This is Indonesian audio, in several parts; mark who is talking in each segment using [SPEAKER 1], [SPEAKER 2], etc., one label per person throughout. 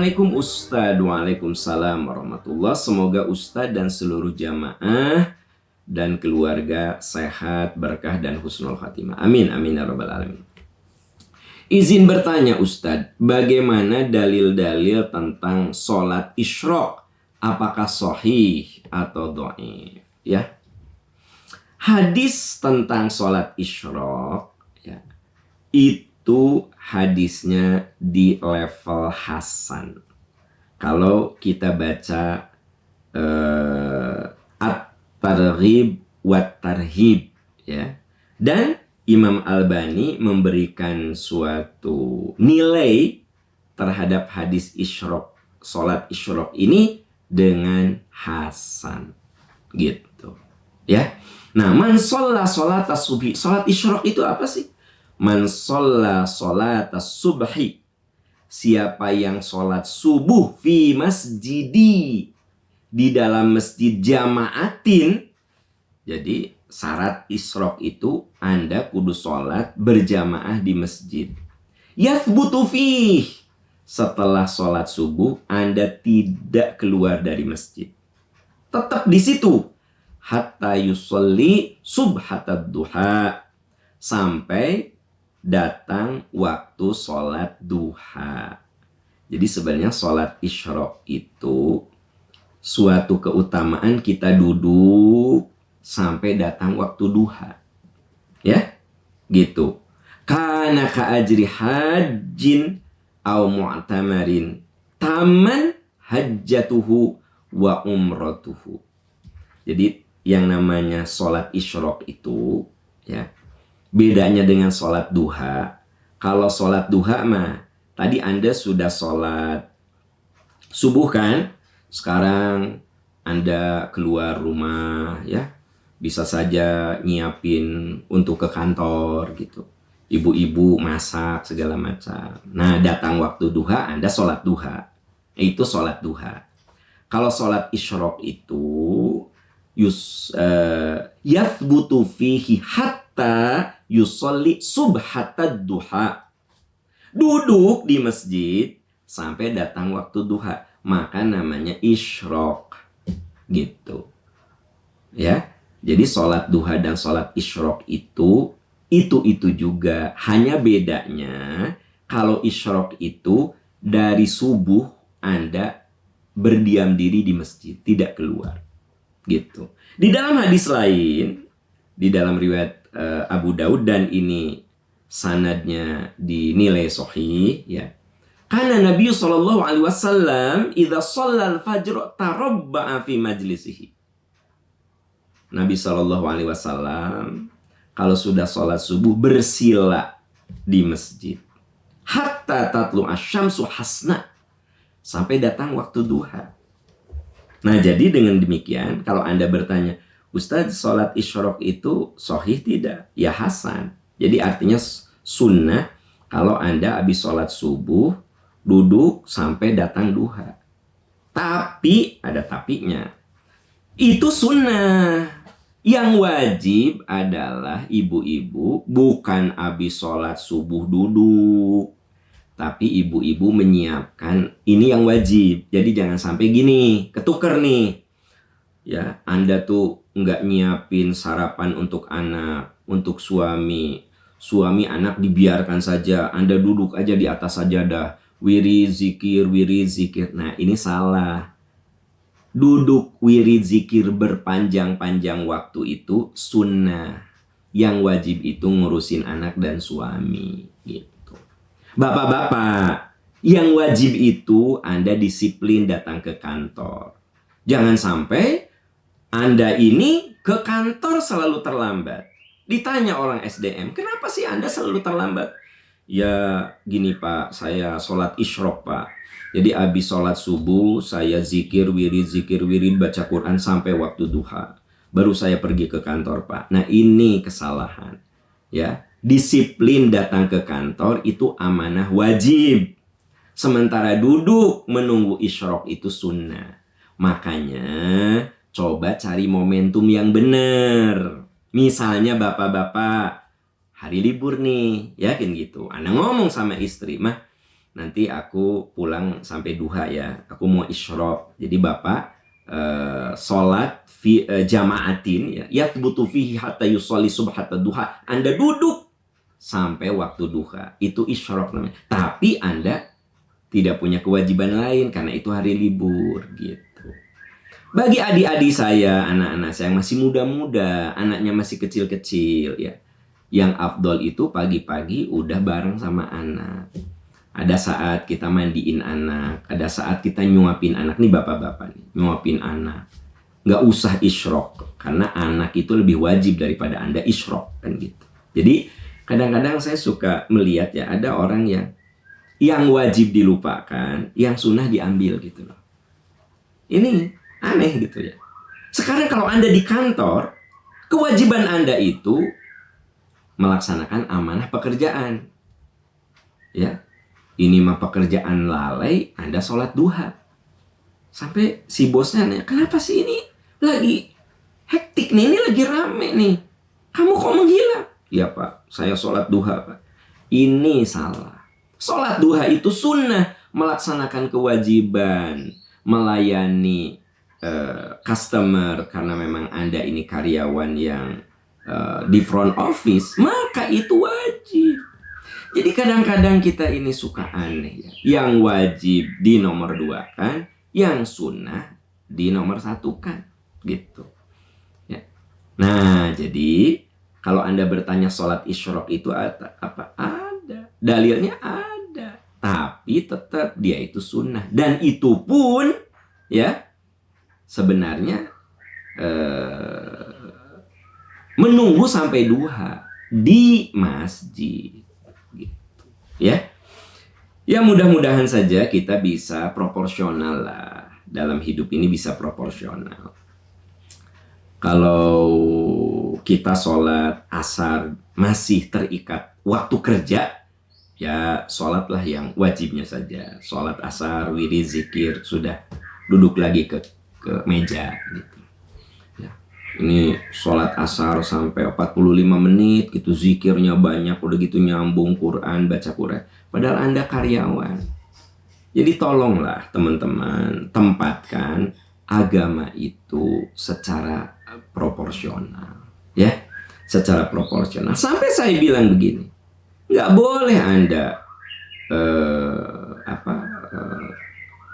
[SPEAKER 1] Assalamualaikum Ustadz. Waalaikumsalam warahmatullah. Semoga Ustadz dan seluruh jamaah dan keluarga sehat, berkah dan husnul khatimah. Amin, amin ya rabbal alamin. Izin bertanya Ustadz, bagaimana dalil-dalil tentang sholat isyraq? Apakah sahih atau dhaif? Ya, hadis tentang sholat isyraq ya, itu hadisnya di level hasan. Kalau kita baca at-targhib wat-tarhib ya. Dan Imam Albani memberikan suatu nilai terhadap hadis isyraq, salat isyraq ini dengan hasan gitu ya. Nah, man shalla sholata subhi, salat isyraq itu apa sih? Man shalla sholata subhi, siapa yang sholat subuh fi masjidi, di dalam masjid jamaatin. Jadi syarat isyraq itu Anda kudu sholat berjamaah di masjid. Yathbutu fih, setelah sholat subuh Anda tidak keluar dari masjid, tetap di situ hatta yusolli subhatad duha, sampai datang waktu sholat duha. Jadi sebenarnya sholat isyraq itu suatu keutamaan kita duduk sampai datang waktu duha. Ya, gitu. Kana ka ajri hajjin au mu'tamarin taman hajjatuhu wa umratuhu. Jadi yang namanya sholat isyraq itu ya, bedanya dengan sholat duha. Kalau sholat duha mah tadi Anda sudah sholat subuh kan? Sekarang Anda keluar rumah ya, bisa saja nyiapin untuk ke kantor gitu. Ibu-ibu masak segala macam. Nah, datang waktu duha Anda sholat duha. Itu sholat duha. Kalau sholat isyraq itu yathbutu fihi hatta yusolli subhatad duha. Duduk di masjid sampai datang waktu duha, maka namanya isyraq gitu ya. Jadi sholat duha dan sholat isyraq itu juga, hanya bedanya kalau isyraq itu dari subuh Anda berdiam diri di masjid, tidak keluar gitu. Di dalam hadis lain, di dalam riwayat Abu Daud, dan ini sanadnya dinilai sahih ya. Karena Nabi sallallahu alaihi wasallam idza shallal fajr tarabba'a fi majlisihi. Nabi sallallahu alaihi wasallam kalau sudah sholat subuh bersila di masjid hatta tatlu asyamsu hasna, sampai datang waktu duha. Nah, jadi dengan demikian kalau Anda bertanya, Ustadz, sholat isyraq itu sahih tidak? Ya hasan. Jadi artinya sunnah kalau Anda habis sholat subuh duduk sampai datang duha. Tapi ada tapinya. Itu sunnah. Yang wajib adalah ibu-ibu bukan habis sholat subuh duduk, tapi ibu-ibu menyiapkan, ini yang wajib. Jadi jangan sampai gini, ketuker nih. Ya, Anda tuh nggak nyiapin sarapan untuk anak, untuk suami. Suami anak dibiarkan saja, Anda duduk aja di atas sajadah. Wirid zikir, wirid zikir. Nah, ini salah. Duduk wirid zikir berpanjang-panjang waktu itu sunnah. Yang wajib itu ngurusin anak dan suami gitu. Bapak-bapak, yang wajib itu Anda disiplin datang ke kantor. Jangan sampai Anda ini ke kantor selalu terlambat. Ditanya orang SDM, kenapa sih Anda selalu terlambat? Ya gini Pak, saya sholat isyraq Pak. Jadi habis sholat subuh saya zikir wirid, baca Quran sampai waktu duha. Baru saya pergi ke kantor Pak. Nah, ini kesalahan ya. Disiplin datang ke kantor itu amanah wajib. Sementara duduk menunggu isyraq itu sunnah. Makanya coba cari momentum yang benar. Misalnya bapak-bapak hari libur nih, yakin gitu. Anda ngomong sama istri, mah nanti aku pulang sampai duha ya, aku mau isyraq. Jadi Bapak sholat jamaatin ya, yathbutu fihi hatta yusolli subhata duha. Anda duduk sampai waktu duha, itu isyraq namanya. Tapi Anda tidak punya kewajiban lain karena itu hari libur gitu. Bagi adik-adik saya, anak-anak saya yang masih muda-muda, anaknya masih kecil-kecil ya, yang afdol itu pagi-pagi udah bareng sama anak. Ada saat kita mandiin anak, ada saat kita nyuapin anak. Nih bapak-bapak nih, nyuapin anak. Nggak usah isyraq, karena anak itu lebih wajib daripada Anda isyraq kan gitu. Jadi kadang-kadang saya suka melihat ya, ada orang yang wajib dilupakan, yang sunnah diambil gitu loh. Ini aneh gitu ya. Sekarang kalau Anda di kantor, kewajiban Anda itu melaksanakan amanah pekerjaan. Ya, ini mah pekerjaan lalai, Anda sholat duha. Sampai si bosnya nanya, kenapa sih ini lagi hektik nih, ini lagi rame nih. Kamu kok menghilang? Ya Pak, saya sholat duha Pak. Ini salah. Sholat duha itu sunnah, melaksanakan kewajiban, melayani customer, karena memang Anda ini karyawan yang di front office, maka itu wajib. Jadi kadang-kadang kita ini suka aneh ya. Yang wajib di nomor 2 kan, yang sunnah di nomor 1 kan, gitu. Ya. Nah, jadi kalau Anda bertanya sholat isyraq itu apa? Ada. Dalilnya ada. Tapi tetap dia itu sunnah. Dan itu pun ya sebenarnya menunggu sampai duha di masjid. Gitu. Ya. Ya mudah-mudahan saja kita bisa proporsional lah. Dalam hidup ini bisa proporsional. Kalau kita sholat asar masih terikat waktu kerja, ya sholatlah yang wajibnya saja. Sholat asar, wirid, zikir, sudah duduk lagi ke meja gitu. Ya. Ini sholat asar sampai 45 menit gitu, zikirnya banyak, udah gitu nyambung Quran, baca Quran. Padahal Anda karyawan. Jadi tolonglah teman-teman, tempatkan agama itu secara proporsional, ya, secara proporsional. Sampai saya bilang begini, nggak boleh Anda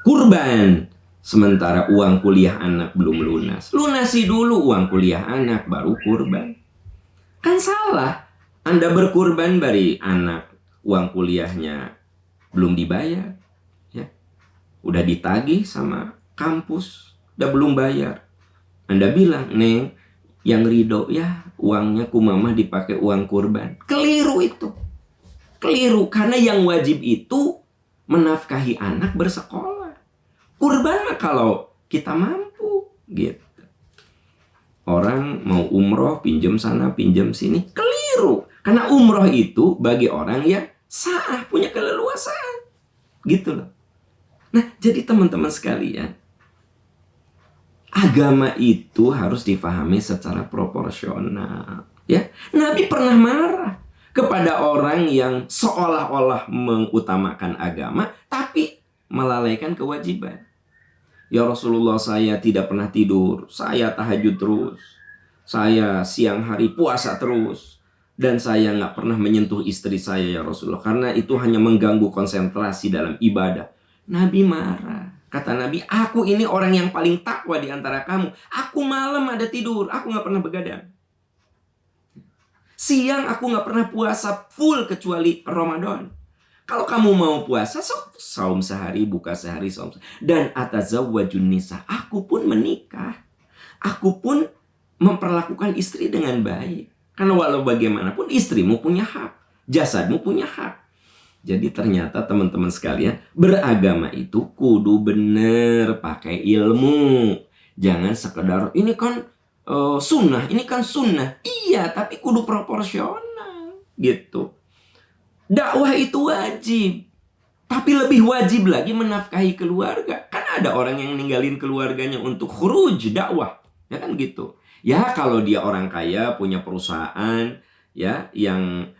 [SPEAKER 1] kurban sementara uang kuliah anak belum lunas. Lunasi dulu uang kuliah anak baru kurban. Kan salah. Anda berkurban dari anak, uang kuliahnya belum dibayar, ya, udah ditagih sama kampus, udah belum bayar. Anda bilang, Neng, yang ridho ya uangnya ku mama dipakai uang kurban. Keliru itu. Keliru, karena yang wajib itu menafkahi anak bersekolah. Kurban mah kalau kita mampu gitu. Orang mau umroh, pinjam sana, pinjam sini. Keliru. Karena umroh itu bagi orang yang sah, punya keleluasaan. Gitu loh. Nah, jadi teman-teman sekalian, agama itu harus difahami secara proporsional. Ya, Nabi pernah marah kepada orang yang seolah-olah mengutamakan agama, tapi melalaikan kewajiban. Ya Rasulullah, saya tidak pernah tidur, saya tahajud terus, saya siang hari puasa terus, dan saya nggak pernah menyentuh istri saya ya Rasulullah, karena itu hanya mengganggu konsentrasi dalam ibadah. Nabi marah. Kata Nabi, aku ini orang yang paling takwa di antara kamu. Aku malam ada tidur, aku nggak pernah begadang. Siang aku nggak pernah puasa full kecuali Ramadan. Kalau kamu mau puasa, saum sehari, buka sehari, saum sehari. Dan atazawwajun nisa, aku pun menikah. Aku pun memperlakukan istri dengan baik. Karena walau bagaimanapun istrimu punya hak, jasadmu punya hak. Jadi ternyata teman-teman sekalian, beragama itu kudu bener pakai ilmu. Jangan sekedar ini kan sunnah, ini kan sunnah. Iya, tapi kudu proporsional gitu. Dakwah itu wajib, tapi lebih wajib lagi menafkahi keluarga. Kan ada orang yang ninggalin keluarganya untuk khuruj dakwah, ya kan gitu. Ya kalau dia orang kaya, punya perusahaan, ya yang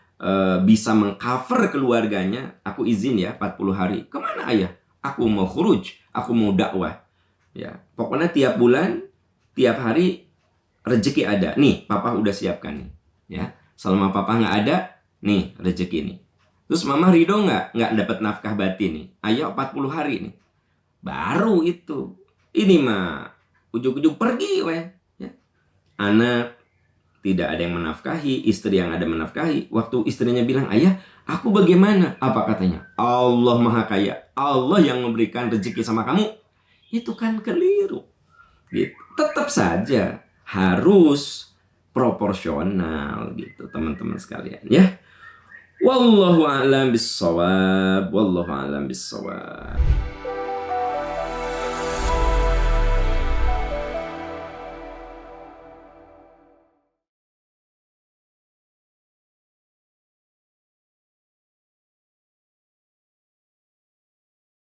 [SPEAKER 1] bisa mengcover keluarganya, aku izin ya 40 hari. Kemana ayah? Aku mau khuruj, aku mau dakwah. Ya, pokoknya tiap bulan, tiap hari rezeki ada. Nih, papa udah siapkan nih. Ya, selama papa nggak ada, nih rezeki nih. Terus mama ridho nggak? Nggak dapat nafkah batin nih. Ayo 40 hari nih. Baru itu. Ini mah ujung-ujung pergi weh. Ya. Anak tidak ada yang menafkahi, istri yang ada menafkahi. Waktu istrinya bilang, ayah, aku bagaimana? Apa katanya? Allah maha kaya. Allah yang memberikan rezeki sama kamu. Itu kan keliru. Gitu. Tetap saja harus proporsional gitu teman-teman sekalian ya. Wallahu a'lam bissawab. Wallahu a'lam bissawab.